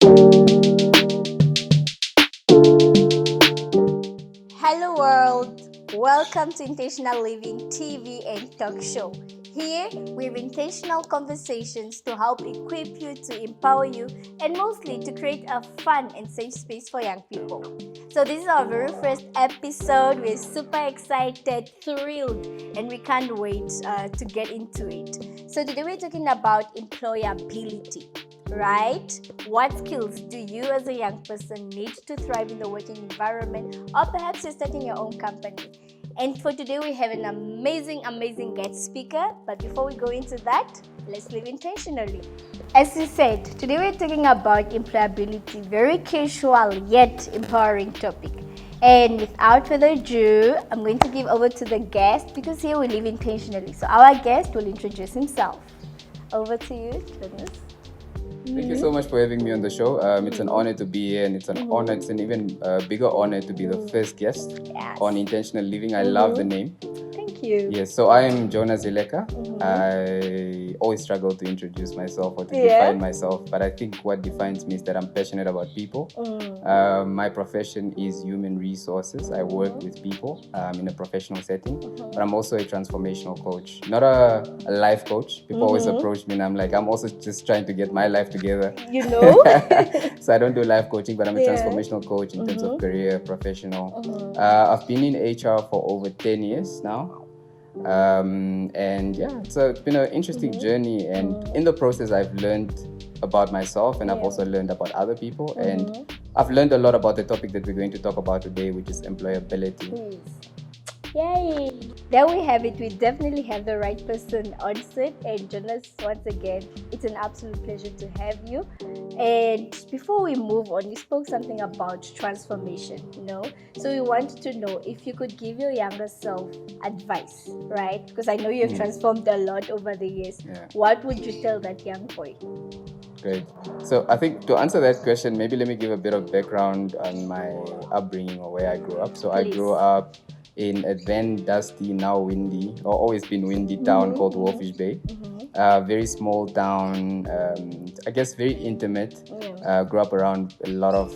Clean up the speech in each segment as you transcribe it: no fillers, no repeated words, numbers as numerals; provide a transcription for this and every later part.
Hello, world! Welcome to Intentional Living TV and Talk Show. Here, we have intentional conversations to help equip you, to empower you, and mostly to create a fun and safe space for young people. So, this is our very first episode. We're super excited, thrilled, and we can't wait to get into it. So, today we're talking about employability. Right? What skills do you as a young person need to thrive in the working environment, or perhaps you're starting your own company? And for today, we have an amazing guest speaker. But before we go into that, let's live intentionally. As we said, today we're talking about employability, very casual yet empowering topic. And without further ado, I'm going to give over to the guest because here we live intentionally. So our guest will introduce himself. Over to you, Jonas. Thank you so much for having me on the show. It's an honor to be here, and it's an honor, it's an even bigger honor to be the first guest on Intentional Living. I love the name. Thank you. Yes, so I am Jona Zileka. I always struggle to introduce myself or to define myself, but I think what defines me is that I'm passionate about people. My profession is human resources. I work with people in a professional setting, but I'm also a transformational coach, not a life coach. People always approach me and I'm like, I'm also just trying to get my life together. You know? So I don't do life coaching, but I'm a transformational coach in terms of career, professional. I've been in HR for over 10 years now. And yeah, so it's been an interesting journey, and in the process I've learned about myself, and I've also learned about other people, and I've learned a lot about the topic that we're going to talk about today, which is employability. Yay! There we have it. We definitely have the right person on set. And Jonas, once again, it's an absolute pleasure to have you. And before we move on, you spoke something about transformation, So we wanted to know if you could give your younger self advice, right? Because I know you've transformed a lot over the years. What would you tell that young boy? Great. So I think to answer that question, maybe let me give a bit of background on my upbringing or where I grew up. So I grew up in a then dusty, now windy, or always been windy town called Wolfish Bay. Very small town, I guess very intimate. Grew up around a lot of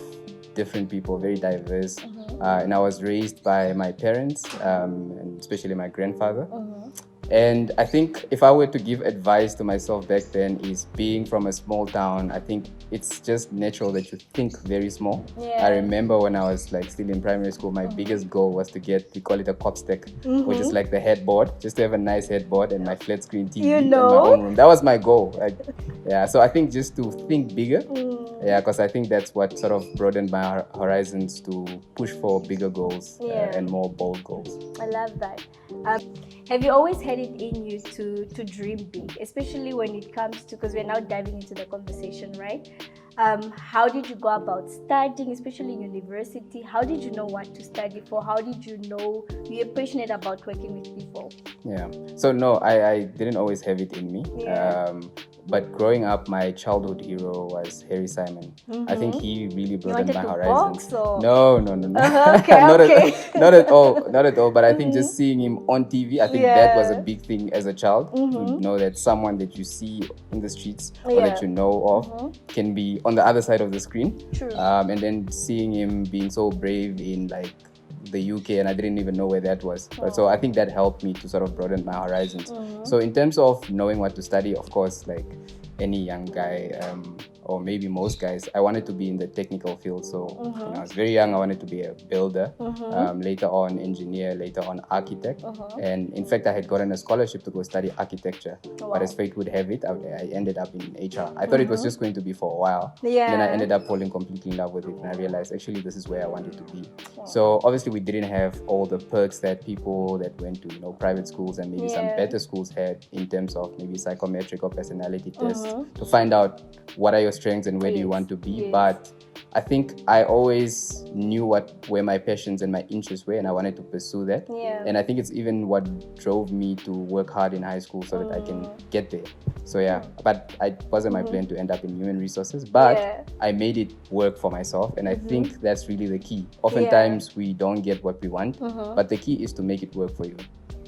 different people, very diverse. And I was raised by my parents, and especially my grandfather. And I think if I were to give advice to myself back then, is being from a small town, I think it's just natural that you think very small. I remember when I was like still in primary school, my biggest goal was to get, we call it a cop stack, which is like the headboard, just to have a nice headboard and my flat screen TV in my own room. That was my goal. So I think just to think bigger, because I think that's what sort of broadened my horizons to push for bigger goals and more bold goals. I love that. Have you always had it in you to dream big, especially when it comes to, because we're now diving into the conversation, right? How did you go about studying, especially in university? How did you know what to study for? How did you know you're passionate about working with people? So no, I didn't always have it in me. But growing up, my childhood hero was Harry Simon. I think he really broadened my horizons. No. Not at all. But I think just seeing him on TV, I think that was a big thing as a child, to know that someone that you see in the streets or that you know of can be on the other side of the screen. And then seeing him being so brave in like the UK, and I didn't even know where that was. So I think that helped me to sort of broaden my horizons. So in terms of knowing what to study, of course, like any young guy, or maybe most guys, I wanted to be in the technical field. So when I was very young, I wanted to be a builder, later on engineer, later on architect. And in fact, I had gotten a scholarship to go study architecture. But as fate would have it, I ended up in HR. I thought it was just going to be for a while. Then I ended up falling completely in love with it, and I realized actually this is where I wanted to be. So obviously we didn't have all the perks that people that went to private schools and maybe some better schools had, in terms of maybe psychometric or personality tests to find out what are your strengths and where do you want to be. But I think I always knew where my passions and my interests were, and I wanted to pursue that. And I think it's even what drove me to work hard in high school so that I can get there. So but it wasn't my plan to end up in human resources, but I made it work for myself, and I think that's really the key. Oftentimes we don't get what we want, but the key is to make it work for you.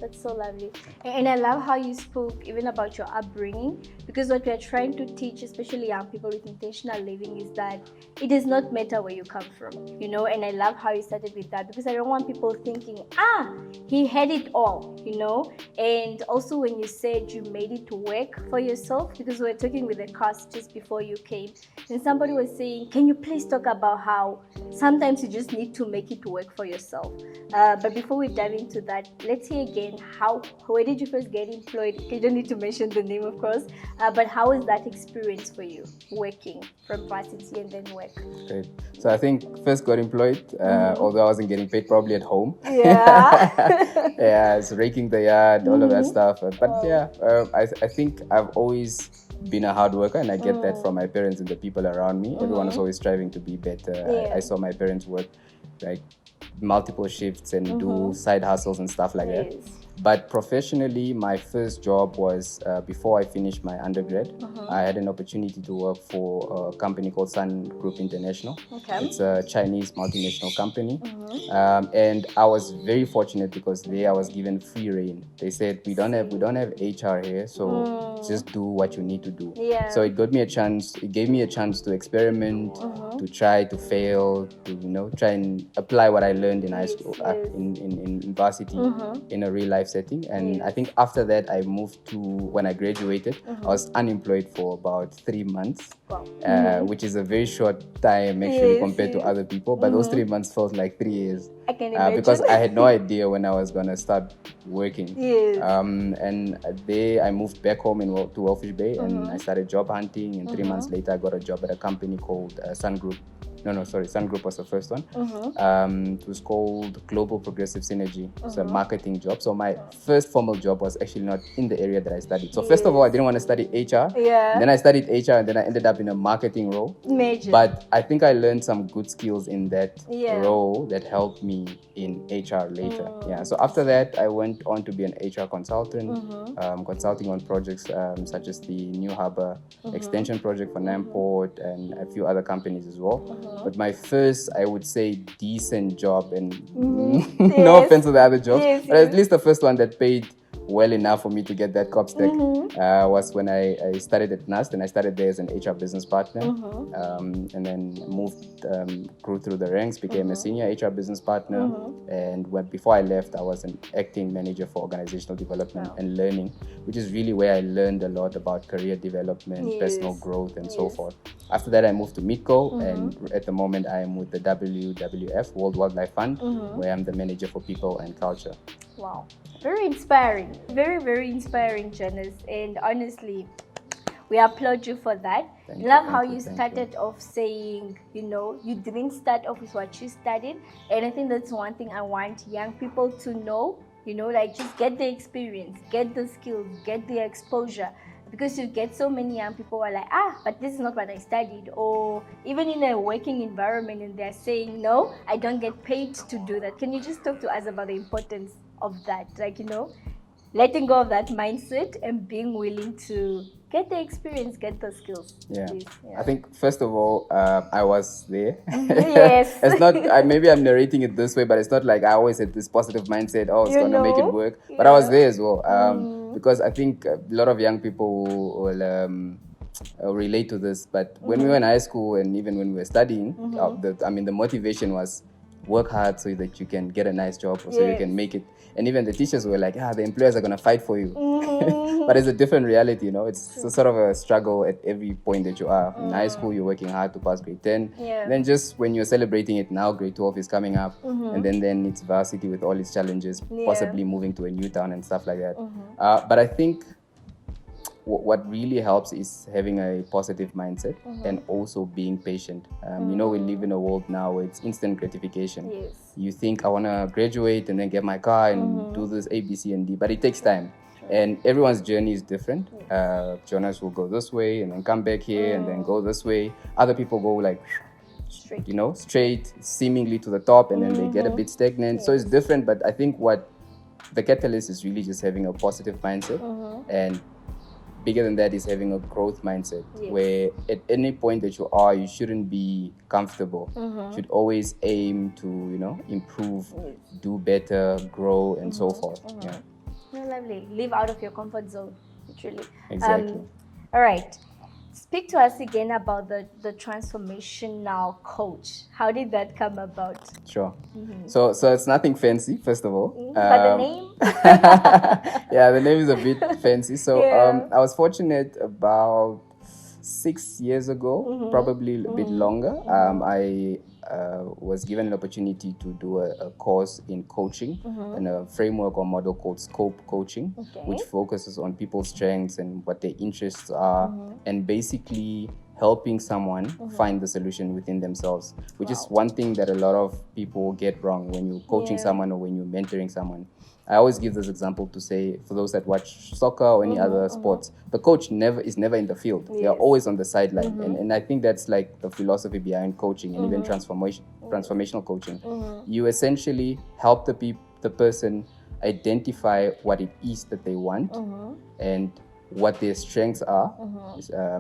That's so lovely. And I love how you spoke even about your upbringing, because what we're trying to teach, especially young people with intentional living, is that it does not matter where you come from, you know. And I love how you started with that, because I don't want people thinking, he had it all, you know. And also when you said you made it to work for yourself, because we were talking with the cast just before you came, and somebody was saying, can you please talk about how sometimes you just need to make it to work for yourself. But before we dive into that, let's hear again where did you first get employed? You don't need to mention the name, of course, but how was that experience for you, working from varsity and then work? Great. So I think first got employed, although I wasn't getting paid, probably at home. Yeah. Yeah, so raking the yard, all of that stuff. But yeah, I think I've always been a hard worker, and I get that from my parents and the people around me. Everyone is always striving to be better. Yeah. I saw my parents work like multiple shifts and do side hustles and stuff like that. But professionally, my first job was before I finished my undergrad. I had an opportunity to work for a company called Sun Group International. Okay. It's a Chinese multinational company. And I was very fortunate because there I was given free reign. They said, we don't have HR here, so just do what you need to do. Yeah. So it gave me a chance to experiment, to try, to fail, to try and apply what I learned in high school, in varsity, in a real life setting. And I think after that I moved to, when I graduated, I was unemployed for about 3 months. Wow. Which is a very short time actually compared to other people, but those 3 months felt like 3 years. I can imagine. Because I had no idea when I was gonna start working. Yes. And there I moved back home to Wellfish Bay, and I started job hunting, and 3 months later I got a job at a company called Sun Group. Sun Group was the first one. It was called Global Progressive Synergy. It's a marketing job. So my first formal job was actually not in the area that I studied. So first of all, I didn't want to study HR. Yeah. Then I studied HR, and then I ended up in a marketing role. Major. But I think I learned some good skills in that role that helped me in HR later. Yeah. So after that, I went on to be an HR consultant, consulting on projects such as the New Harbour extension project for Namport and a few other companies as well. But my first, I would say, decent job, and no offense to the other jobs, but at least the first one that paid well enough for me to get that cop stack was when I started at NAST, and I started there as an HR business partner, and then grew through the ranks, became a senior HR business partner, and before I left, I was an acting manager for organizational development and learning, which is really where I learned a lot about career development, personal growth, and so forth. After that, I moved to Midco, and at the moment, I am with the WWF, World Wildlife Fund, where I'm the manager for people and culture. Wow. Very inspiring. Very, very inspiring, Jonas. And honestly, we applaud you for that. Love how you started off saying, you didn't start off with what you studied. And I think that's one thing I want young people to know, just get the experience, get the skills, get the exposure. Because you get so many young people who are like, but this is not what I studied. Or even in a working environment, and they're saying, no, I don't get paid to do that. Can you just talk to us about the importance of that? Letting go of that mindset and being willing to get the experience, get the skills. Yeah. I think first of all, I was there. Yes. It's not, maybe I'm narrating it this way, but it's not like I always had this positive mindset, it's going to make it work. But I was there as well. Because I think a lot of young people will relate to this. But when we were in high school, and even when we were studying, the motivation was work hard so that you can get a nice job, or so you can make it. And even the teachers were like, the employers are going to fight for you. But it's a different reality, It's sort of a struggle at every point that you are. In high school, you're working hard to pass grade 10. Yeah. Then just when you're celebrating it now, grade 12 is coming up. And then it's varsity with all its challenges, possibly moving to a new town and stuff like that. But I think what really helps is having a positive mindset and also being patient. We live in a world now where it's instant gratification. Yes. You think, I want to graduate and then get my car and do this A, B, C, and D, but it takes time. And everyone's journey is different. Jonas will go this way and then come back here and then go this way. Other people go straight, seemingly to the top, and then they get a bit stagnant. So it's different, but I think what the catalyst is really just having a positive mindset, and bigger than that is having a growth mindset, where at any point that you are, you shouldn't be comfortable. You should always aim to, improve, do better, grow, and so forth. Yeah. No, lovely. Live out of your comfort zone, literally. Exactly. All right. Speak to us again about the transformational coach. How did that come about? Sure. So it's nothing fancy, first of all. But the name? Yeah, the name is a bit fancy. So Yeah. I was fortunate about 6 years ago, probably a bit longer. I was given an opportunity to do a course in coaching and a framework or model called Scope Coaching, which focuses on people's strengths and what their interests are, and basically helping someone find the solution within themselves, which is one thing that a lot of people get wrong when you're coaching someone or when you're mentoring someone. I always give this example to say, for those that watch soccer or any other sports, the coach is never in the field. They're always on the sideline. And I think that's like the philosophy behind coaching and even transformational coaching. You essentially help the person identify what it is that they want and what their strengths are,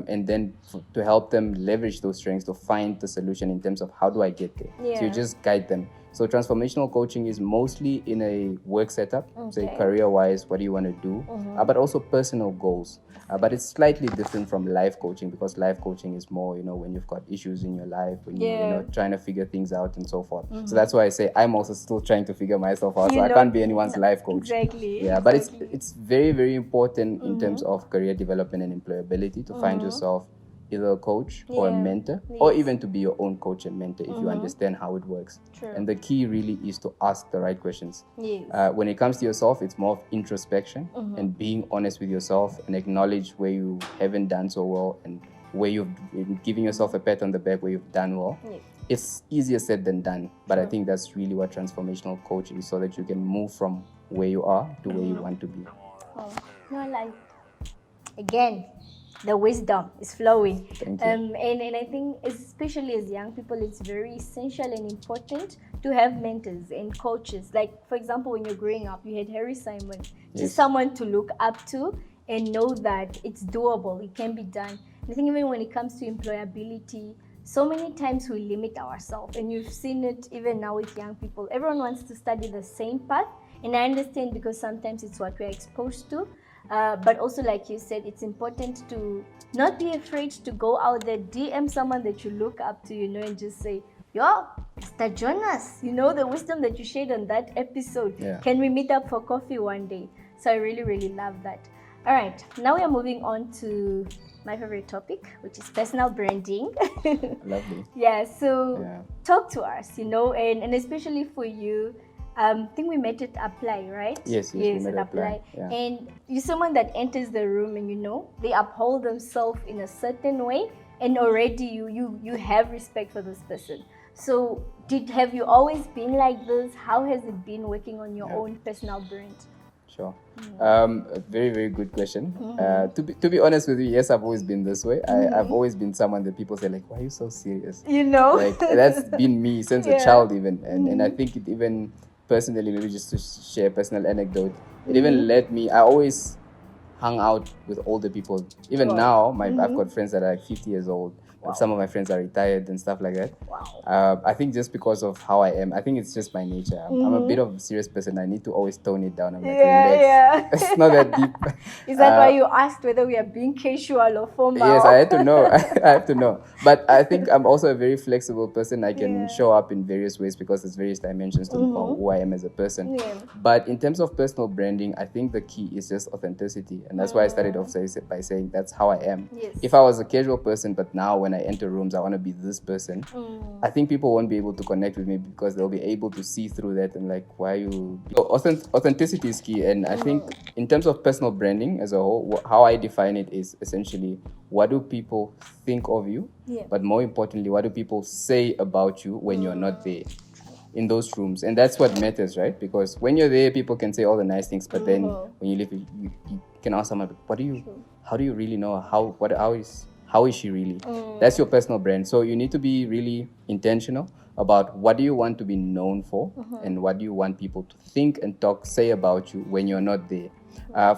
and then to help them leverage those strengths to find the solution in terms of how do I get there. So you just guide them. So transformational coaching is mostly in a work setup, say career-wise, what do you want to do, but also personal goals. But it's slightly different from life coaching, because life coaching is more, when you've got issues in your life, when you're trying to figure things out and so forth. So that's why I say I'm also still trying to figure myself out. So I can't be anyone's life coach. Exactly. Yeah, but it's very, very important in terms of career development and employability to find yourself either a coach or a mentor, or even to be your own coach and mentor if you understand how it works. And the key really is to ask the right questions. When it comes to yourself, it's more of introspection and being honest with yourself and acknowledge where you haven't done so well and where you've been giving yourself a pat on the back where you've done well. It's easier said than done, but I think that's really what transformational coaching is, so that you can move from where you are to where you want to be. No, like, again, the wisdom is flowing. Thank you. And I think, especially as young people, it's very essential and important to have mentors and coaches. Like, for example, when you're growing up, you had Harry Simon, just someone to look up to and know that it's doable, it can be done. And I think even when it comes to employability, so many times we limit ourselves, and you've seen it even now with young people. Everyone wants to study the same path, and I understand, because sometimes it's what we're exposed to. But also, like you said, it's important to not be afraid to go out there, DM someone that you look up to, and just say, yo, Mr. Jonas, the wisdom that you shared on that episode. Can we meet up for coffee one day? So I really, really love that. All right, now we are moving on to my favorite topic, which is personal branding. Lovely. So talk to us, and especially for you. I think we met at Apply, right? Yes, we met at Apply. And you're someone that enters the room and they uphold themselves in a certain way, and already you have respect for this person. So have you always been like this? How has it been working on your own personal brand? Sure. A very, very good question. To be honest with you, yes, I've always been this way. I've always been someone that people say, like, why are you so serious? Like, that's been me since a child even. And I think it even personally, maybe just to share a personal anecdote, it even led me, I always hung out with older people. Even now, I've got friends that are 50 years old. Some of my friends are retired and stuff like that. I think just because of how I am, I think it's just my nature. I'm a bit of a serious person. I need to always tone it down. I'm like, relax. It's not that deep. Is that why you asked whether we are being casual or formal? Yes, I had to know. I have to know. But I think I'm also a very flexible person. I can show up in various ways because there's various dimensions to who I am as a person. But in terms of personal branding, I think the key is just authenticity. And that's why I started off by saying that's how I am. If I was a casual person, but now when I enter rooms, I want to be this person, I think people won't be able to connect with me, because they'll be able to see through that and like, why you... So authenticity is key. And I think in terms of personal branding as a whole, how I define it is essentially, what do people think of you? But more importantly, what do people say about you when you're not there in those rooms? And that's what matters, right? Because when you're there, people can say all the nice things, but then when you leave, you can ask someone, how do you really know how is she really? That's your personal brand. So you need to be really intentional about what do you want to be known for, and what do you want people to think and say about you when you're not there.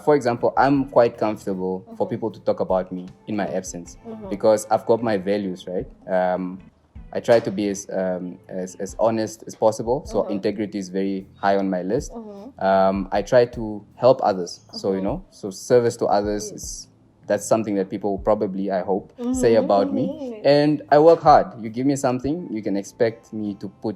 For example, I'm quite comfortable for people to talk about me in my absence, because I've got my values, right? I try to be as honest as possible. So integrity is very high on my list. I try to help others. So so service to others is that's something that people probably, I hope, say about me. And I work hard. You give me something, you can expect me to put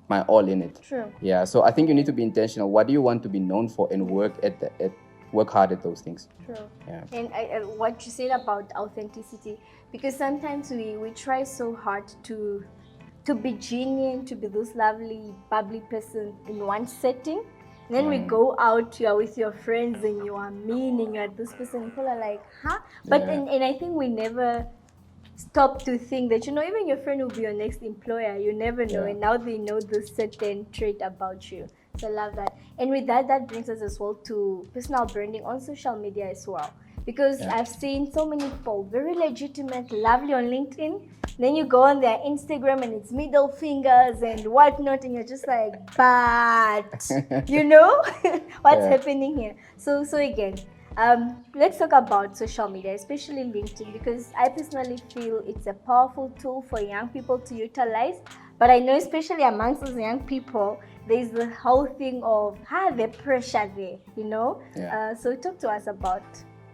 my all in it. True. Yeah. So I think you need to be intentional. What do you want to be known for, and work hard at those things. True. Yeah. And what you said about authenticity, because sometimes we try so hard to be genuine, to be this lovely, bubbly person in one setting. And then we go out, you are with your friends and you are mean and you are this person. People are like, huh? But and I think we never stop to think that, even your friend will be your next employer. You never know. And now they know this certain trait about you. So I love that. And with that brings us as well to personal branding on social media as well. Because I've seen so many people, very legitimate, lovely on LinkedIn. Then you go on their Instagram and it's middle fingers and whatnot, and you're just like, but, what's happening here? So again, let's talk about social media, especially LinkedIn, because I personally feel it's a powerful tool for young people to utilize. But I know, especially amongst those young people, there's the whole thing of the pressure there, So talk to us about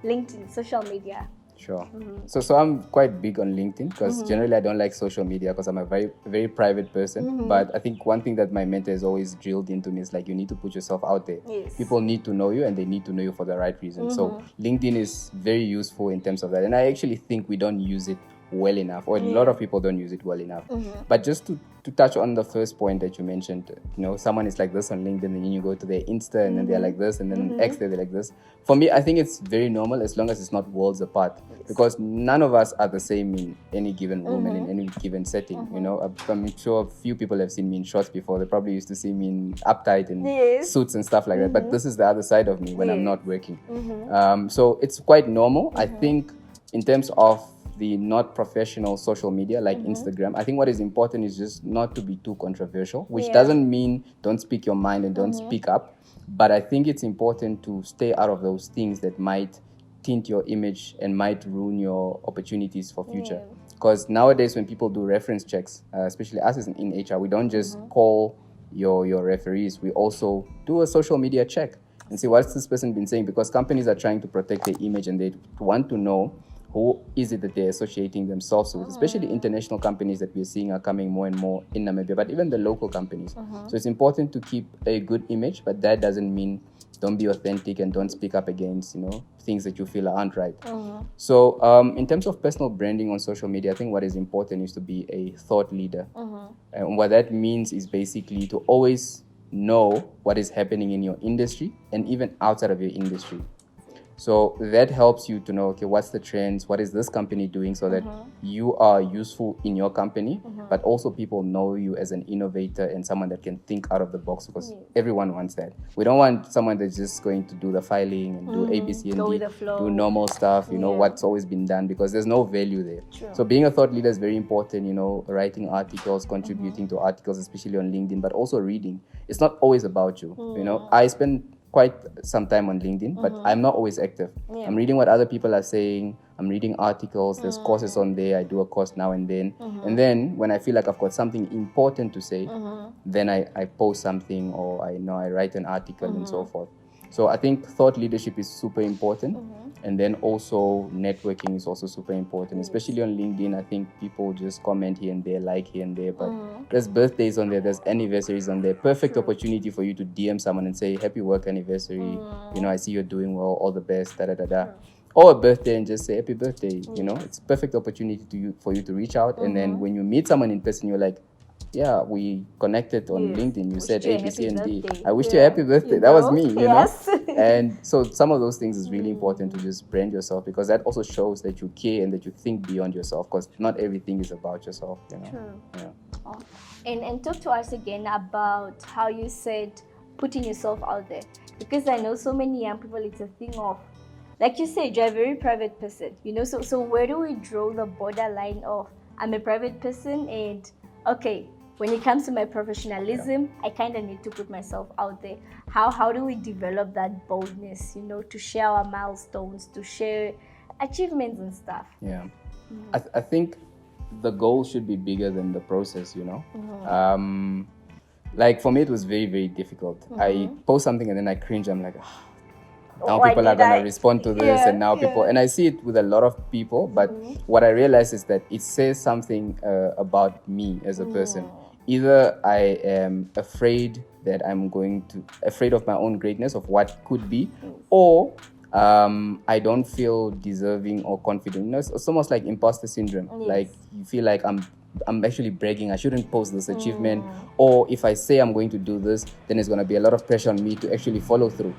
LinkedIn, social media. Sure. So I'm quite big on LinkedIn because generally I don't like social media because I'm a very, very private person. But I think one thing that my mentor has always drilled into me is like, you need to put yourself out there. Yes. People need to know you and they need to know you for the right reason. So LinkedIn is very useful in terms of that. And I actually think we don't use it well enough, or a lot of people don't use it well enough. But just to touch on the first point that you mentioned, someone is like this on LinkedIn, and then you go to their Insta and then they're like this, and then X they're like this. For me, I think it's very normal as long as it's not worlds apart, because none of us are the same in any given room and in any given setting. I'm sure a few people have seen me in shorts before. They probably used to see me in uptight and suits and stuff like that. But this is the other side of me when I'm not working. So it's quite normal. I think in terms of the not professional social media like Instagram, I think what is important is just not to be too controversial, which doesn't mean don't speak your mind and don't speak up. But I think it's important to stay out of those things that might tint your image and might ruin your opportunities for future. Because nowadays when people do reference checks, especially us in HR, we don't just call your referees, we also do a social media check and see what's this person been saying, because companies are trying to protect their image and they want to know who is it that they're associating themselves with, especially international companies that we're seeing are coming more and more in Namibia, but even the local companies. So it's important to keep a good image, but that doesn't mean don't be authentic and don't speak up against, things that you feel aren't right. So in terms of personal branding on social media, I think what is important is to be a thought leader. And what that means is basically to always know what is happening in your industry and even outside of your industry. So that helps you to know, okay, what's the trends? What is this company doing so that you are useful in your company, but also people know you as an innovator and someone that can think out of the box, because everyone wants that. We don't want someone that's just going to do the filing and do A, B, C, and D, do normal stuff, what's always been done, because there's no value there. True. So being a thought leader is very important, writing articles, contributing to articles, especially on LinkedIn, but also reading. It's not always about you. I spend quite some time on LinkedIn, but I'm not always active. I'm reading what other people are saying. I'm reading articles. There's courses on there. I do a course now and then. And then when I feel like I've got something important to say, then I post something, or I write an article and so forth. So I think thought leadership is super important. And then also networking is also super important, especially on LinkedIn. I think people just comment here and there, like here and there, but there's birthdays on there, there's anniversaries on there. Perfect opportunity for you to DM someone and say, happy work anniversary. I see you're doing well, all the best, Or a birthday and just say happy birthday. It's a perfect opportunity for you to reach out. And then when you meet someone in person, you're like, yeah, we connected on LinkedIn. You said A, B, C, and D. I wished you a happy birthday. That was me, you know? And so some of those things is really important to just brand yourself, because that also shows that you care and that you think beyond yourself, because not everything is about yourself, True. Yeah. Oh. And talk to us again about how you said putting yourself out there. Because I know so many young people, it's a thing of, like you said, you're a very private person, so where do we draw the borderline of I'm a private person and, okay, when it comes to my professionalism, I kind of need to put myself out there. How do we develop that boldness, to share our milestones, to share achievements and stuff? Yeah. I think the goal should be bigger than the process, you know. Like for me, it was very, very difficult. I post something and then I cringe. I'm like, now people are gonna respond to this, and now people, and I see it with a lot of people. But what I realize is that it says something about me as a person. Either I am afraid that afraid of my own greatness, of what could be, or I don't feel deserving or confident. You know, it's almost like imposter syndrome. Yes. Like you feel like I'm actually bragging. I shouldn't post this achievement. Or if I say I'm going to do this, then there's going to be a lot of pressure on me to actually follow through.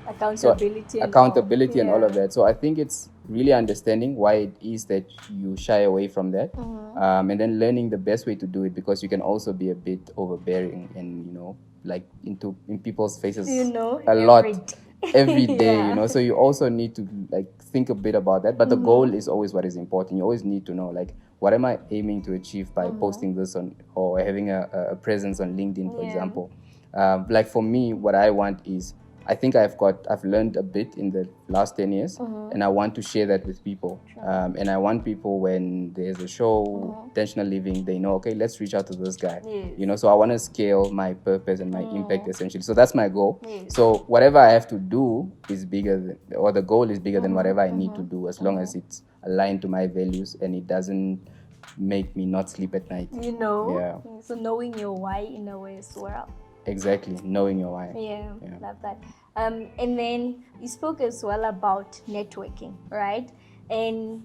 Accountability and all of that. So I think it's really understanding why it is that you shy away from that. And then learning the best way to do it, because you can also be a bit overbearing and, you know, like in people's faces a lot. Every day, you know, so you also need to like think a bit about that. But the goal is always what is important. You always need to know, like, what am I aiming to achieve by posting this on, or having a presence on LinkedIn, for example. Like for me, what I want is, I think I've learned a bit in the last 10 years, and I want to share that with people. And I want people, when there's a show, intentional living, they know, okay, let's reach out to this guy. You know, so I want to scale my purpose and my impact, essentially. So that's my goal. So whatever I have to do is bigger or the goal is bigger than whatever I need to do, as long as it's aligned to my values and it doesn't make me not sleep at night. You know? Yeah. So knowing your why in a way as well. Exactly, knowing your why. Yeah, love that. And then you spoke as well about networking, right? And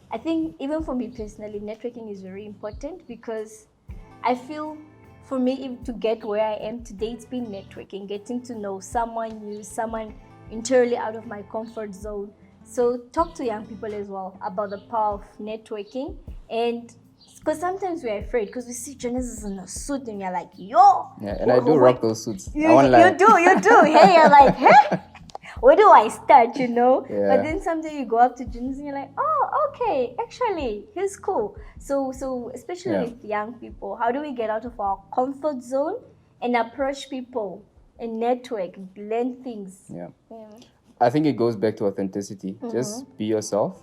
I think even for me personally, networking is very important, because I feel for me to get where I am today, it's been networking, getting to know someone new, someone entirely out of my comfort zone. So talk to young people as well about the power of networking. And because sometimes we're afraid, because we see journalists in a suit and you're like, yo. Yeah, and I do rock those suits. You do. Hey, you're like, huh? Where do I start, you know? Yeah. But then someday you go up to journalists and you're like, oh, okay, actually, he's cool. So especially with young people, how do we get out of our comfort zone and approach people and network, learn things? Yeah. I think it goes back to authenticity. Just be yourself,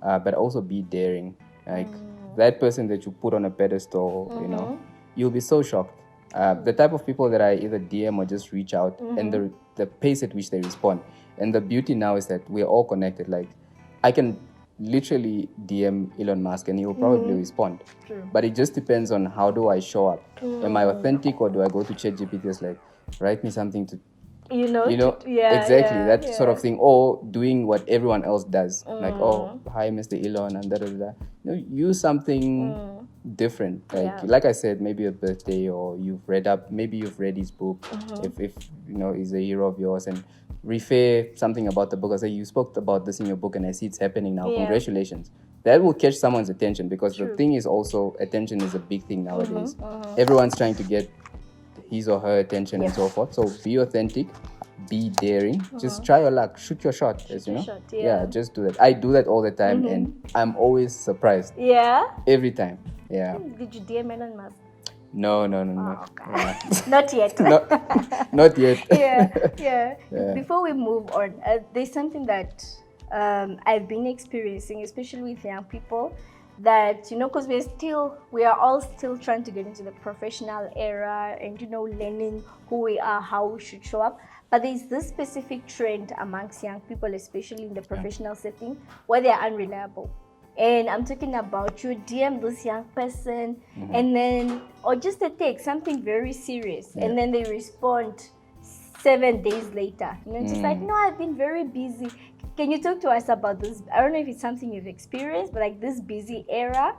but also be daring. Like that person that you put on a pedestal, you know, you'll be so shocked. The type of people that I either DM or just reach out, and the pace at which they respond. And the beauty now is that we're all connected. Like, I can literally DM Elon Musk and he'll probably respond. True. But it just depends on how do I show up. Am I authentic, or do I go to ChatGPT? It's like, write me something to, exactly that sort of thing, or doing what everyone else does, like, oh, hi Mr. Elon, and you know, use something different, like I said, maybe a birthday, or maybe you've read his book, if you know he's a hero of yours, and refer something about the book. I say, you spoke about this in your book and I see it's happening now, congratulations. That will catch someone's attention, because the thing is also, attention is a big thing nowadays. Everyone's trying to get his or her attention and so forth. So be authentic, be daring, just try your luck, shoot your shot, as you know. Just do that. I do that all the time, and I'm always surprised. Every time. Did you DM Elon Musk? No. Okay. Not yet. Not yet. Yeah. Before we move on, there's something that I've been experiencing, especially with young people, that, you know, because we are all still trying to get into the professional era and, you know, learning who we are, how we should show up. But there's this specific trend amongst young people, especially in the professional setting, where they're unreliable. And I'm talking about you DM this young person, and then, or just a text, something very serious, and then they respond 7 days later. You know, just like, no, I've been very busy. Can you talk to us about this? I don't know if it's something you've experienced, but like this busy era,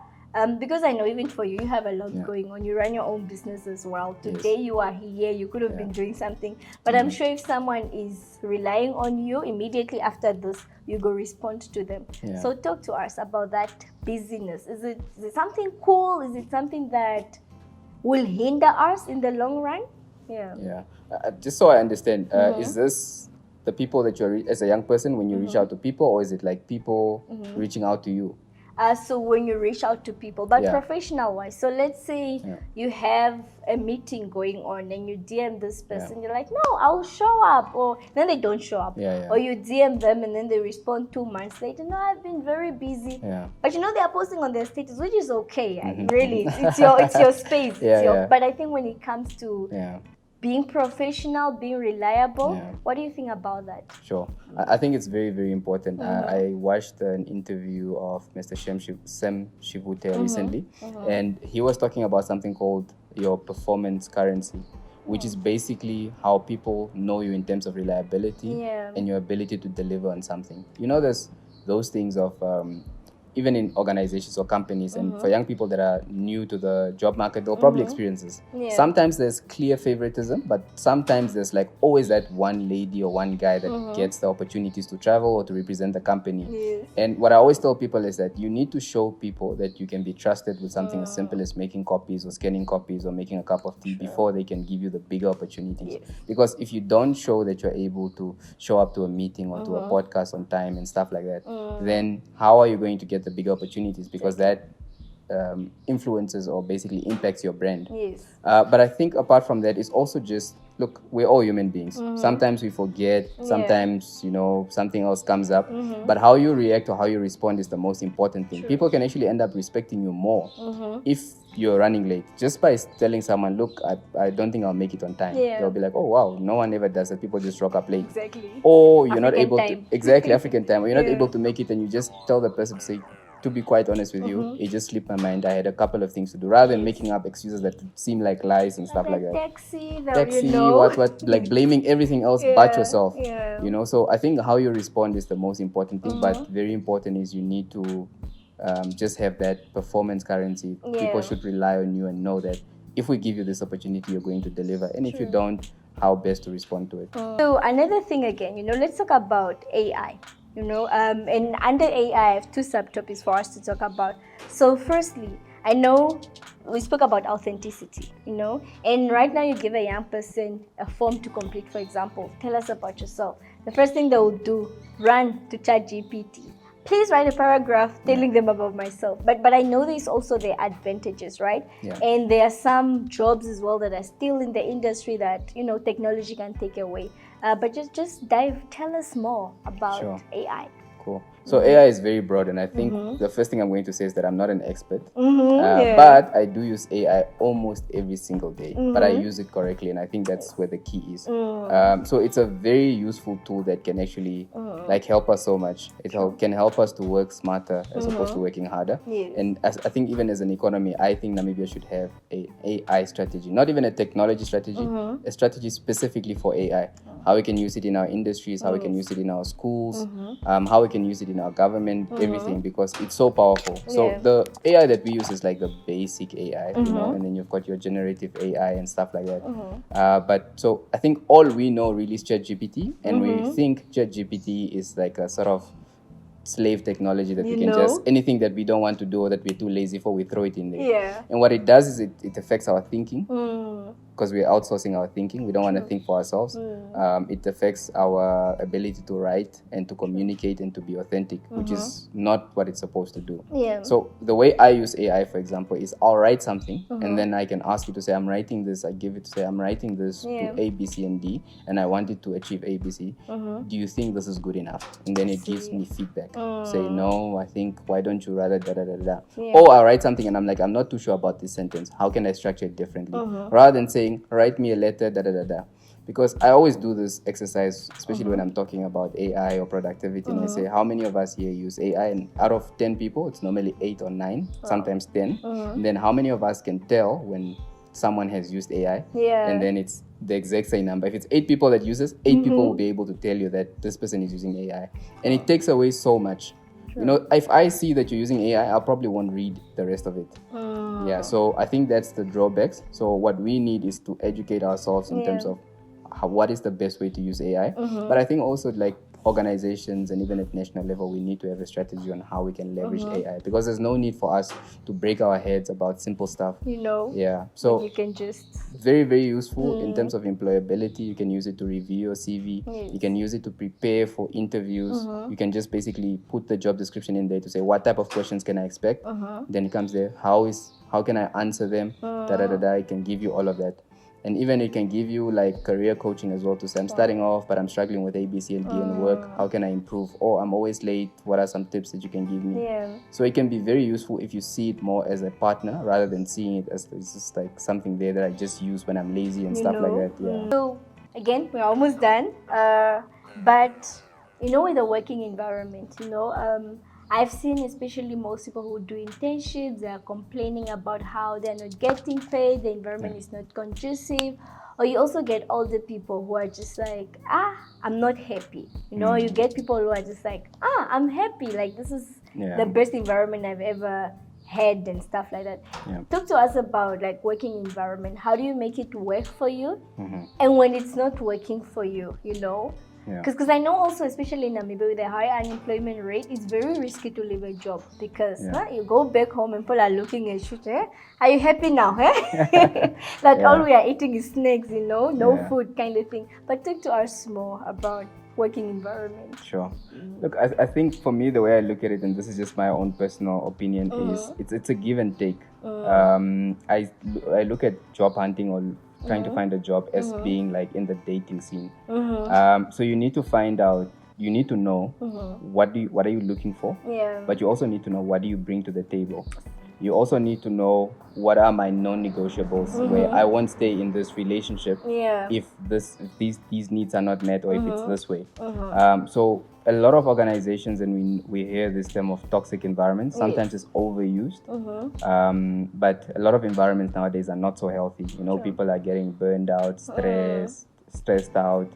because I know even for you, you have a lot going on. You run your own business as well. Today you are here, you could have been doing something. But I'm sure if someone is relying on you, immediately after this, you go respond to them. So talk to us about that busyness. Is it something cool? Is it something that will hinder us in the long run? Just so I understand, is this the people that you're as a young person when you reach out to people, or is it like people reaching out to you? So when you reach out to people, but professional wise, so let's say you have a meeting going on and you DM this person, you're like, no, I'll show up, or then they don't show up, or you DM them and then they respond 2 months later, no, I've been very busy, but you know they are posting on their status, which is okay. Really, it's your space. But I think when it comes to being professional, being reliable, what do you think about that? Sure. I think it's very, very important. I watched an interview of Mr. Sem Shivute recently, and he was talking about something called your performance currency, which is basically how people know you in terms of reliability and your ability to deliver on something. You know, there's those things of even in organizations or companies, and for young people that are new to the job market, they'll probably experience this. Sometimes there's clear favoritism, but sometimes there's like always that one lady or one guy that gets the opportunities to travel or to represent the company. And what I always tell people is that you need to show people that you can be trusted with something as simple as making copies or scanning copies or making a cup of tea before they can give you the bigger opportunities. Because if you don't show that you're able to show up to a meeting or to a podcast on time and stuff like that, then how are you going to get the bigger opportunities? Because that influences or basically impacts your brand. But I think apart from that, it's also just, look, we're all human beings. Sometimes we forget, sometimes, you know, something else comes up. But how you react or how you respond is the most important thing. People can actually end up respecting you more if you're running late. Just by telling someone, look, I don't think I'll make it on time. They'll be like, oh, wow, no one ever does that. People just rock up late. Or you're not able to, African time. Or you're not able to make it and you just tell the person to say, to be quite honest with you, it just slipped my mind. I had a couple of things to do, rather than making up excuses that seem like lies and stuff like that. Taxi, what, like blaming everything else but yourself. You know, so I think how you respond is the most important thing, but very important is you need to just have that performance currency. People should rely on you and know that if we give you this opportunity, you're going to deliver. And if you don't, how best to respond to it. So another thing again, you know, let's talk about AI. You know, and under AI, I have 2 subtopics for us to talk about. So firstly, I know we spoke about authenticity, you know, and right now you give a young person a form to complete, for example, tell us about yourself. The first thing they will do, run to ChatGPT. Please write a paragraph telling them about myself. But I know there's also their advantages, right? And there are some jobs as well that are still in the industry that, you know, technology can take away. But just tell us more about AI. Cool. So AI is very broad, and I think the first thing I'm going to say is that I'm not an expert, but I do use AI almost every single day, but I use it correctly, and I think that's where the key is. So it's a very useful tool that can actually like help us so much. It can help us to work smarter as opposed to working harder. And I think even as an economy, I think Namibia should have a AI strategy, not even a technology strategy, a strategy specifically for AI. How we can use it in our industries, how we can use it in our schools, how we can use it in our government, everything, because it's so powerful. So the AI that we use is like the basic AI, you know, and then you've got your generative AI and stuff like that. But so I think all we know really is ChatGPT, and we think ChatGPT is like a sort of slave technology that we can just, anything that we don't want to do or that we're too lazy for, we throw it in there. And what it does is it affects our thinking, because we're outsourcing our thinking. We don't want to think for ourselves. It affects our ability to write and to communicate and to be authentic, which is not what it's supposed to do. So the way I use AI, for example, is I'll write something and then I can ask you to say, I'm writing this. I give it to say, I'm writing this to A, B, C, and D, and I want it to achieve A, B, C. Do you think this is good enough? And then it gives me feedback. Say, no, I think, why don't you rather da-da-da-da? Or I'll write something and I'm like, I'm not too sure about this sentence. How can I structure it differently? Rather than saying, write me a letter, da-da-da-da. Because I always do this exercise, especially when I'm talking about AI or productivity, and I say, how many of us here use AI? And out of 10 people, it's normally 8 or 9, sometimes 10. And then how many of us can tell when someone has used AI? And then it's the exact same number. If it's 8 people that uses, 8 people will be able to tell you that this person is using AI. And it takes away so much. You know, if I see that you're using AI, I probably won't read the rest of it. So I think that's the drawbacks. So what we need is to educate ourselves in terms of what is the best way to use AI. But I think also, like, organizations and even at national level, we need to have a strategy on how we can leverage AI, because there's no need for us to break our heads about simple stuff. Yeah. So you can just very, very useful in terms of employability. You can use it to review your CV. Yes. You can use it to prepare for interviews. You can just basically put the job description in there to say what type of questions can I expect. Then it comes there. How can I answer them? It can give you all of that. And even it can give you like career coaching as well to say, I'm starting off, but I'm struggling with A, B, C, and D in work. How can I improve? Or I'm always late. What are some tips that you can give me? Yeah. So it can be very useful if you see it more as a partner rather than seeing it as it's just like something there that I just use when I'm lazy and stuff like that. Yeah. So again, we're almost done. But with the working environment, I've seen especially most people who do internships, they are complaining about how they're not getting paid, the environment is not conducive. Or you also get older people who are just like, I'm not happy. You get people who are just like, I'm happy. Like, this is the best environment I've ever had and stuff like that. Yeah. Talk to us about like working environment. How do you make it work for you? And when it's not working for you, Because I know also, especially in Namibia with a high unemployment rate, it's very risky to leave a job because you go back home and people are looking at you. Are you happy now? All we are eating is snacks, no food kind of thing. But talk to us more about working environment. Sure. Look, I think for me, the way I look at it, and this is just my own personal opinion, is it's a give and take. I look at job hunting or trying to find a job as being like in the dating scene. So you need to find out, you need to know what are you looking for, but you also need to know what do you bring to the table. You also need to know what are my non-negotiables, where I won't stay in this relationship if these needs are not met, or if it's this way. So a lot of organizations, and we hear this term of toxic environments, sometimes it's overused, but a lot of environments nowadays are not so healthy. People are getting burned out, stressed out,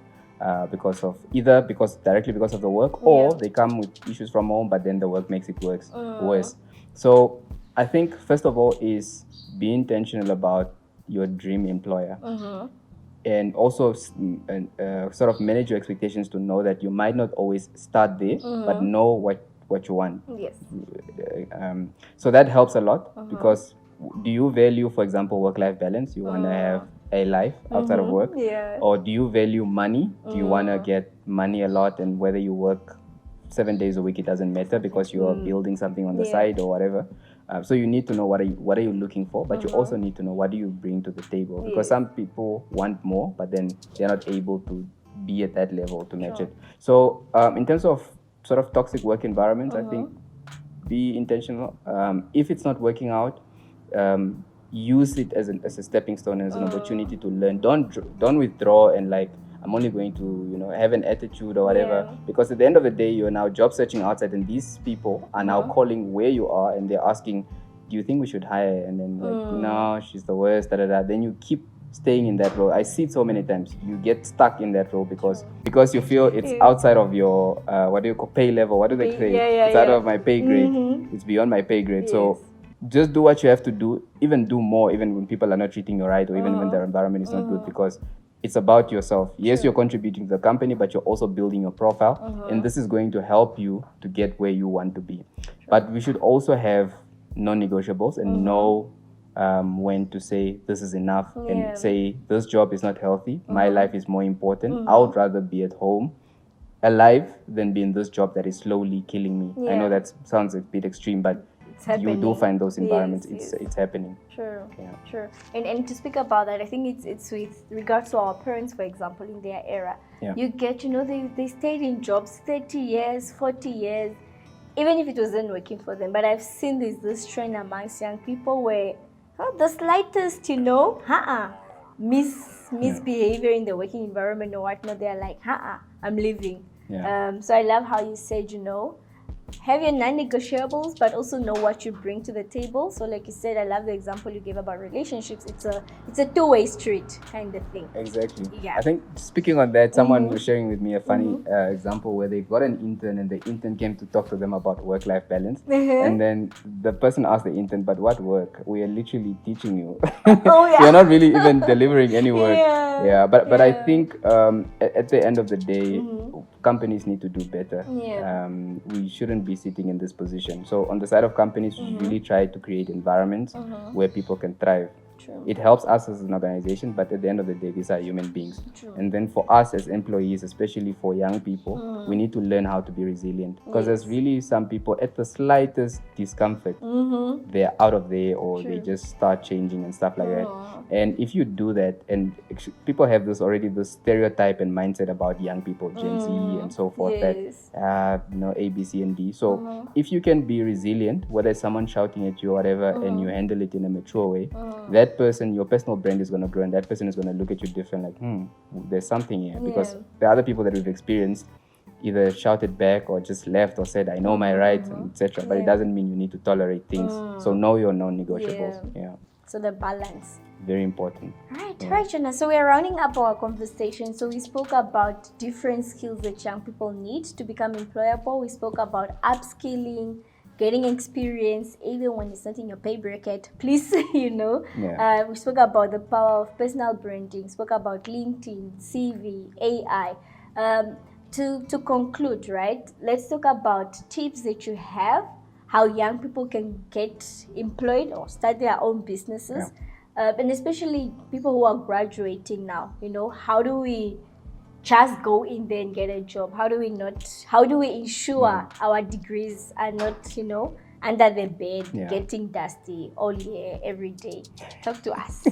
because directly because of the work, or they come with issues from home, but then the work makes it worse. So I think first of all is be intentional about your dream employer, and also sort of manage your expectations to know that you might not always start there, but know what you want. Yes. So that helps a lot, because do you value, for example, work-life balance? You want to have a life outside of work, or do you value money? Do you want to get money a lot, and whether you work 7 days a week, it doesn't matter because you are building something on the side or whatever. So you need to know what are you looking for, but you also need to know what do you bring to the table, because some people want more, but then they're not able to be at that level to match it. So in terms of sort of toxic work environments, I think be intentional. If it's not working out, use it as a stepping stone, as an opportunity to learn. Don't withdraw and like, I'm only going to, have an attitude or whatever. Because at the end of the day, you're now job searching outside, and these people are now calling where you are, and they're asking, do you think we should hire? And then like, no, she's the worst, Then you keep staying in that role. I see it so many times. You get stuck in that role because you feel it's outside of your, what do you call, pay level? What do they say? It's out of my pay grade. It's beyond my pay grade. So just do what you have to do, even do more, even when people are not treating you right, or even when their environment is not good, because it's about yourself. Yes, you're contributing to the company, but you're also building your profile, and this is going to help you to get where you want to be. But we should also have non-negotiables and know when to say this is enough, and say this job is not healthy. My life is more important. I would rather be at home alive than be in this job that is slowly killing me. I know that sounds a bit extreme, but you do find those environments. It's happening. Sure. And to speak about that, I think it's with regards to our parents, for example, in their era. You get, they stayed in jobs 30 years, 40 years, even if it wasn't working for them. But I've seen this trend amongst young people where the slightest, misbehavior in the working environment or whatnot, they're like, I'm leaving. So I love how you said, have your non-negotiables, but also know what you bring to the table. So like you said, I love the example you gave about relationships. It's a two-way street kind of thing. Exactly. I think speaking on that, someone was sharing with me a funny example where they got an intern, and the intern came to talk to them about work-life balance. And then the person asked the intern, but what work? We are literally teaching you. You're not really even delivering any work. Yeah, but I think at the end of the day, companies need to do better. We shouldn't be sitting in this position. So on the side of companies, we really try to create environments where people can thrive. True. It helps us as an organization, but at the end of the day, these are human beings. True. And then for us as employees, especially for young people, we need to learn how to be resilient. Because there's really some people at the slightest discomfort, they're out of there, or they just start changing and stuff like that. And if you do that, and people have this stereotype and mindset about young people, Gen Z and so forth, that A, B, C, and D. So if you can be resilient, whether it's someone shouting at you or whatever, and you handle it in a mature way, that person, your personal brand is going to grow, and that person is going to look at you different, like, there's something here. Because the other people that we've experienced either shouted back or just left or said, I know my rights, etc. But it doesn't mean you need to tolerate things. So know your non-negotiables. Yeah. So the balance. Very important. Right, Jona. So we're rounding up our conversation. So we spoke about different skills that young people need to become employable. We spoke about upskilling, getting experience, even when it's not in your pay bracket, please, we spoke about the power of personal branding, spoke about LinkedIn, CV, AI. To conclude, right, let's talk about tips that you have, how young people can get employed or start their own businesses, and especially people who are graduating now. How do we just go in there and get a job? How do we ensure our degrees are not, under the bed, getting dusty all year, every day? Talk to us.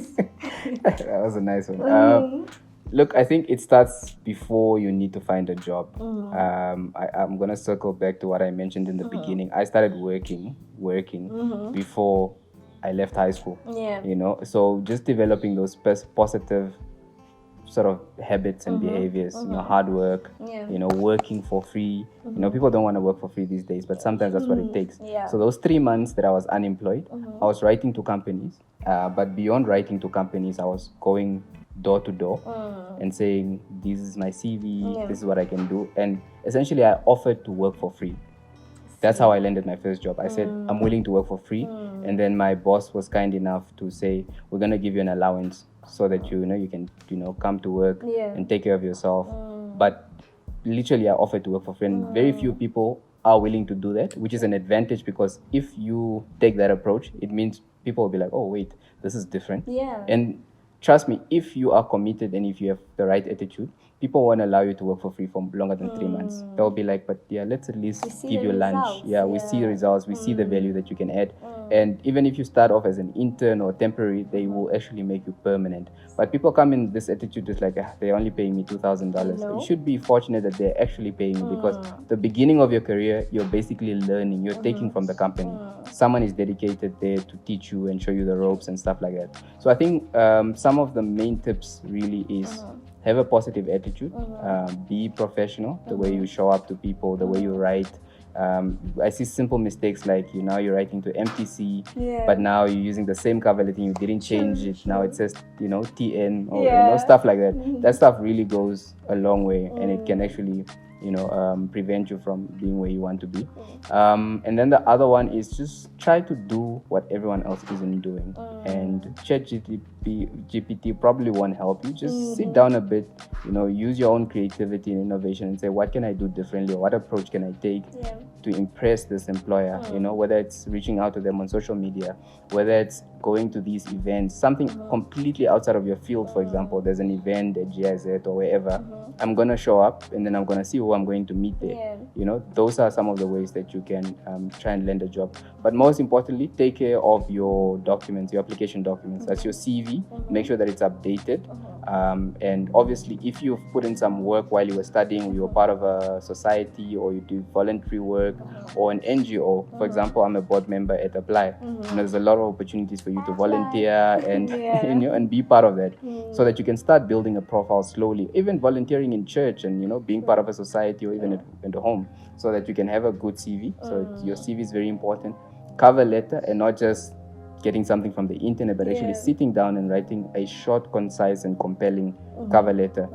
That was a nice one. Look, I think it starts before you need to find a job. I'm going to circle back to what I mentioned in the beginning. I started working before I left high school. So just developing those positive sort of habits and behaviors, hard work, working for free. People don't want to work for free these days, but sometimes that's what it takes. So those 3 months that I was unemployed, I was writing to companies, but beyond writing to companies, I was going door to door and saying, this is my CV, this is what I can do. And essentially I offered to work for free. That's how I landed my first job. I said, I'm willing to work for free. And then my boss was kind enough to say, we're going to give you an allowance so that you can come to work and take care of yourself. But literally I offered to work for free, and very few people are willing to do that, which is an advantage, because if you take that approach, it means people will be like, oh wait, this is different. And trust me, if you are committed and if you have the right attitude, people won't allow you to work for free for longer than 3 months. They'll be like, but let's at least give you lunch. We see the results, we see the value that you can add. And even if you start off as an intern or temporary, they will actually make you permanent. But people come in this attitude, is like, they're only paying me $2,000. You should be fortunate that they're actually paying you, because the beginning of your career, you're basically learning, you're taking from the company. Someone is dedicated there to teach you and show you the ropes and stuff like that. So I think some of the main tips really is have a positive attitude, be professional, the way you show up to people, the way you write. I see simple mistakes like you're writing to MTC, but now you're using the same cover letter, you didn't change it. Now it says TN or stuff like that. That stuff really goes a long way, and it can actually prevent you from being where you want to be. And then the other one is just try to do what everyone else isn't doing. And ChatGPT probably won't help you. Just sit down a bit, use your own creativity and innovation and say, what can I do differently, or what approach can I take to impress this employer? Whether it's reaching out to them on social media, whether it's going to these events, something completely outside of your field. For example, there's an event at GIZ or wherever. I'm going to show up, and then I'm going to see who I'm going to meet there. Those are some of the ways that you can try and land a job. But most importantly, take care of your documents, your application documents. That's your CV. Make sure that it's updated. And obviously, if you've put in some work while you were studying, you were part of a society, or you do voluntary work, or an NGO. For example, I'm a board member at Apply. There's a lot of opportunities for you to volunteer and and be part of that, so that you can start building a profile slowly. Even volunteering in church and being part of a society, or even at home, so that you can have a good CV. So your CV is very important. Cover letter, and not just getting something from the internet, but actually sitting down and writing a short, concise, and compelling cover letter.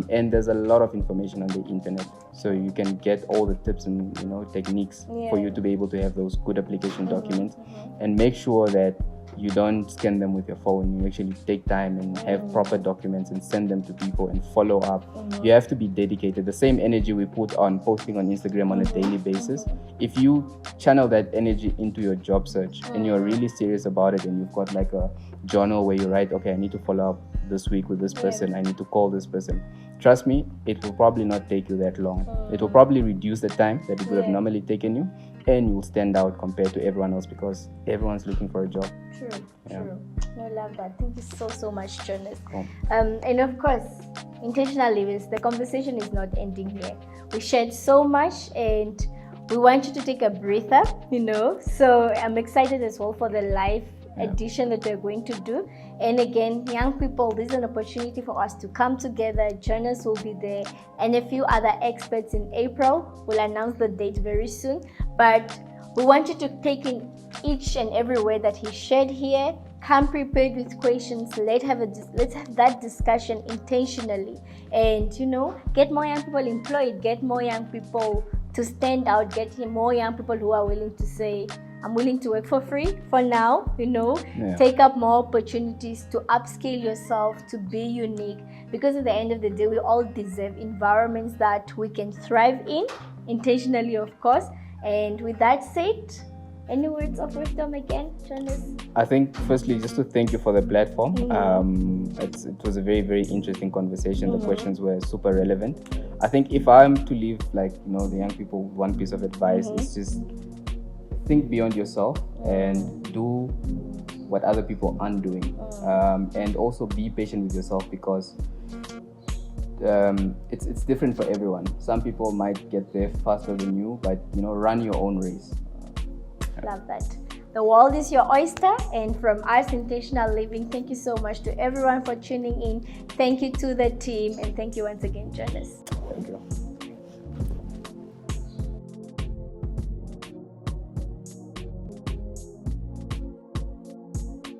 And there's a lot of information on the internet, so you can get all the tips and techniques for you to be able to have those good application documents. And make sure that you don't scan them with your phone. You actually take time and have proper documents and send them to people and follow up. You have to be dedicated. The same energy we put on posting on Instagram on a daily basis, if you channel that energy into your job search and you're really serious about it, and you've got like a journal where you write, okay, I need to follow up this week with this person, I need to call this person. Trust me, it will probably not take you that long. It will probably reduce the time that it would have normally taken you, and you will stand out compared to everyone else because everyone's looking for a job. True. I love that. Thank you so much, Jonas. Cool. And of course, intentional living, the conversation is not ending here. We shared so much and we want you to take a breather, So I'm excited as well for the live edition that we're going to do. And again, young people, this is an opportunity for us to come together. Jonas will be there and a few other experts in April. We'll announce the date very soon, but we want you to take in each and every word that he shared here. Come prepared with questions. Let's have that discussion intentionally, and get more young people employed, get more young people to stand out, get more young people who are willing to say, I'm willing to work for free for now, take up more opportunities to upscale yourself, to be unique, because at the end of the day, we all deserve environments that we can thrive in, intentionally, of course. And with that said, any words of wisdom again, Jonas? I think firstly, just to thank you for the platform. It was a very, very interesting conversation. The questions were super relevant. I think if I'm to leave the young people one piece of advice, is just think beyond yourself and do what other people aren't doing. And also be patient with yourself because it's different for everyone. Some people might get there faster than you, but run your own race. Love that. The world is your oyster, and from us, Intentional Living, thank you so much to everyone for tuning in. Thank you to the team, and thank you once again, Jonas. Thank you.